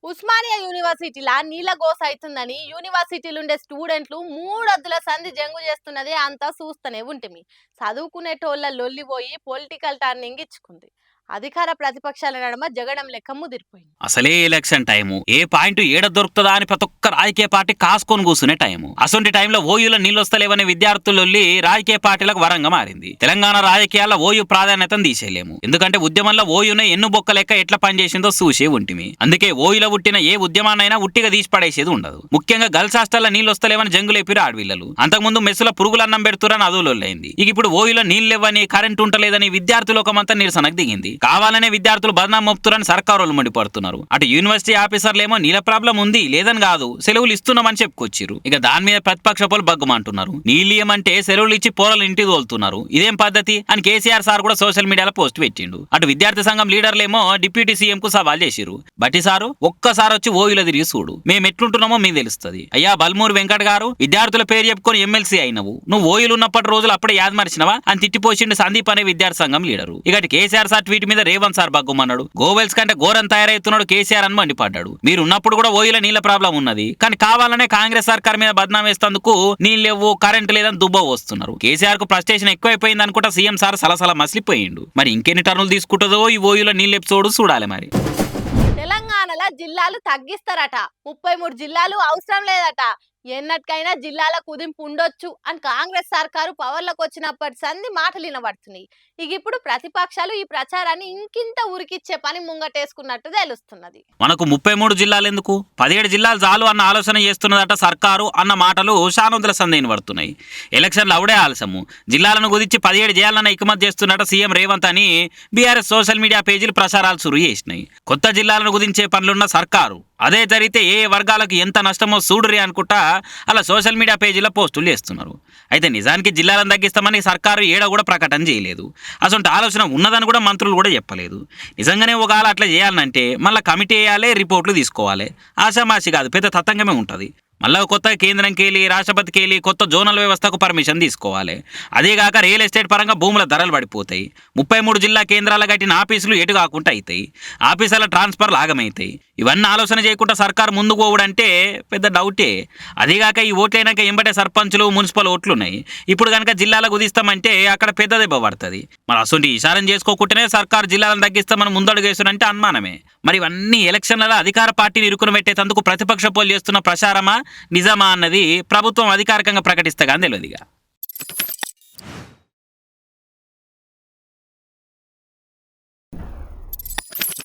ఉస్మానియా యూనివర్సిటీలా నీళ్ళ గోస అవుతుందని యూనివర్సిటీలు ఉండే స్టూడెంట్లు మూడొద్దుల సంధి జంగు చేస్తున్నది అంతా చూస్తూనే ఉంటిమి. చదువుకునేటోళ్ళ లొల్లిపోయి పొలిటికల్ టర్నింగ్ ఇచ్చుకుంది. అధికార ప్రతిపక్షాల నడుమ జగడం లెక్క ముదిరిపోయింది. అసలే ఎలక్షన్ టైము ఏ పాయింట్ ఏడ దొరుకుతుందా అని ప్రతి ఒక్క రాజకీయ పార్టీ కాసుకొని కూర్చునే టైము. అసొంటి టైంలో ఓయూలో నీళ్ళొస్తలేవనే విద్యార్థులు రాజకీయ పార్టీలకు వరంగా మారింది. తెలంగాణ రాజకీయాల్లో ఓయూ ప్రాధాన్యతను తీసేయలేము. ఎందుకంటే ఉద్యమంలో ఓయూనే ఎన్ను బొక్క లెక్క ఎట్లా పనిచేసిందో చూసే ఉంటిమి. అందుకే ఓయూలో పుట్టిన ఏ ఉద్యమాన్నైనా ఉట్టిగా తీసి పడేసేది ఉండదు. ముఖ్యంగా గర్ల్స్ హాస్టల్లో నీళ్ళు వస్తలేవని జంగులేపిరు ఆడవిల్లలు. అంతకుముందు మెస్సుల పురుగులన్నం పెడుతురని అదోలొల్లైంది. ఇక ఇప్పుడు ఓయూలో నీళ్ళు లేవని కరెంట్ ఉంటలేదని విద్యార్థులు ఒకమంతా నిరసనకు దిగింది. కావాలనే విద్యార్థులు బదనాం మోపుతురని సర్కారు మండిపడుతున్నారు. అటు యూనివర్సిటీ ఆఫీసర్లేమో నీళ్ళ ప్రాబ్లం ఉంది లేదని కాదు సెలవులు ఇస్తున్నామని చెప్పుకొచ్చిరు. ఇక దాని మీద ప్రతిపక్ష పోలు బగ్గుమంటున్నారు. నీళ్ళు ఇయ్యమంటే సెలవులు ఇచ్చి పోరలు ఇంటికి తోలుతున్నారు. ఇదేం పద్ధతి అని కేసీఆర్ సార్ కూడా సోషల్ మీడియాలో పోస్ట్ పెట్టిండు. అటు విద్యార్థి సంఘం లీడర్లేమో డిప్యూటీ సీఎం కు సవాల్ చేసిరు. బట్టి సారు ఒక్కసారి వచ్చి ఓయూలో తిరిగి చూడు, మేము ఎట్లుంటున్నామో మీకు తెలుస్తుంది. అయ్యా బల్మూరి వెంకట్ గారు, విద్యార్థుల పేరు చెప్పుకొని ఎమ్మెల్సీ అయినవు, నువ్వు ఓయూలు ఉన్నప్పటి రోజులు అప్పుడే యాద్ మరిచినవా అని తిట్టిపోసిండు సందీప్ అనే విద్యార్థి సంఘం లీడరు. ఇక కేసీఆర్ సార్ ట్వీట్ మీద రేవంత్ సార్ బగ్గుమన్నాడు. గోవెల్స్ కంటే ఘోరం తయారైతున్నాడు కేసీఆర్ అని మండిపడ్డాడు. మీరు ఉన్నప్పుడు కూడా ఓయూలో నీళ్ళ ప్రాబ్లం ఉన్నది, కానీ కావాలనే కాంగ్రెస్ సర్కార్ మీద బద్నాం వేస్తందుకు నీళ్ళు లేవు కరెంట్ లేదని దుబ్బ వస్తున్నారు. కేసీఆర్ కు ఫ్రస్ట్రేషన్ ఎక్కువైపోయింది అనుకుంటా సీఎం సార్ సలసల మసిలిపోయిండు. మరి ఇంకెన్ని టర్నులు తీసుకుంటుందో ఈ ఓయూలో నీళ్ళు ఎపిసోడ్ చూడాలి. మరి తెలంగాణలో జిల్లాలు తగ్గిస్తారట, 33 జిల్లాలు అవసరం లేదట, ఎన్నటికైనా జిల్లాల కుదింపు ఉండొచ్చు అని కాంగ్రెస్ సర్కారు పవర్లకు వచ్చినప్పటి సంది మాటలు వినబడుతున్నాయి. ఇక ఇప్పుడు ప్రతిపక్షాలు ఈ ప్రచారాన్ని ఇంకింత ఉరికిచ్చే పని ముంగటేసుకున్నట్టు తెలుస్తున్నది. మనకు 33 జిల్లాలు ఎందుకు, 17 జిల్లాలు చాలు అన్న ఆలోచన చేస్తున్నదట సర్కారు అన్న మాటలు శానొంతుల సందేహం పడుతున్నాయి. ఎలక్షన్లు అవడే ఆలస్యము, జిల్లాలను కుదించి 17 చేయాలన్న ఇకమతి చేస్తున్నట సీఎం రేవంత్ అని బీఆర్ఎస్ సోషల్ మీడియా పేజీలు ప్రచారాలు సురు చేసినాయి. కొత్త జిల్లాలను కుదించే పనులున్న సర్కారు అదే జరిగితే ఏ వర్గాలకు ఎంత నష్టమో చూడురి అనుకుంటా అలా సోషల్ మీడియా పేజీలో పోస్టులు చేస్తున్నారు. అయితే నిజానికి జిల్లాలను తగ్గిస్తామని సర్కారు ఏడ కూడా ప్రకటన చేయలేదు. అసలు ఆలోచన ఉన్నదని కూడా మంత్రులు కూడా చెప్పలేదు. నిజంగానే ఒకవేళ అట్లా చేయాలంటే మళ్ళీ కమిటీ వేయాలి, రిపోర్ట్లు తీసుకోవాలి. ఆశామాషి కాదు, పెద్ద తతంగమే ఉంటుంది. మళ్ళీ కొత్త కేంద్రంకి వెళ్ళి రాష్ట్రపతికి వెళ్ళి కొత్త జోనల్ వ్యవస్థకు పర్మిషన్ తీసుకోవాలి. అదేగాక రియల్ ఎస్టేట్ పరంగా భూముల ధరలు పడిపోతాయి. 33 జిల్లా కేంద్రాల కట్టిన ఆఫీసులు ఎటు కాకుండా అవుతాయి, ఆఫీసుల ట్రాన్స్ఫర్లు ఆగమవుతాయి. ఇవన్నీ ఆలోచన చేయకుండా సర్కారు ముందుకు పోవడంటే పెద్ద డౌటే. అదేగాక ఈ ఓట్లైనాక ఎంబటే సర్పంచులు మున్సిపల్ ఓట్లు ఉన్నాయి. ఇప్పుడు కనుక జిల్లాలకు కుదిస్తామంటే అక్కడ పెద్ద దెబ్బ పడుతుంది. మరి అసలు ఇషారం చేసుకోకుండానే సర్కారు జిల్లాలను తగ్గిస్తామని ముందడుగు వేస్తున్నంటే అనుమానమే. మరి ఇవన్నీ ఎలక్షన్లలో అధికార పార్టీని ఇరుకుని పెట్టేందుకు ప్రతిపక్ష పోలు చేస్తున్న ప్రచారమా నిజమా అన్నది ప్రభుత్వం అధికారికంగా ప్రకటిస్తే కానీ తెలియదుగా.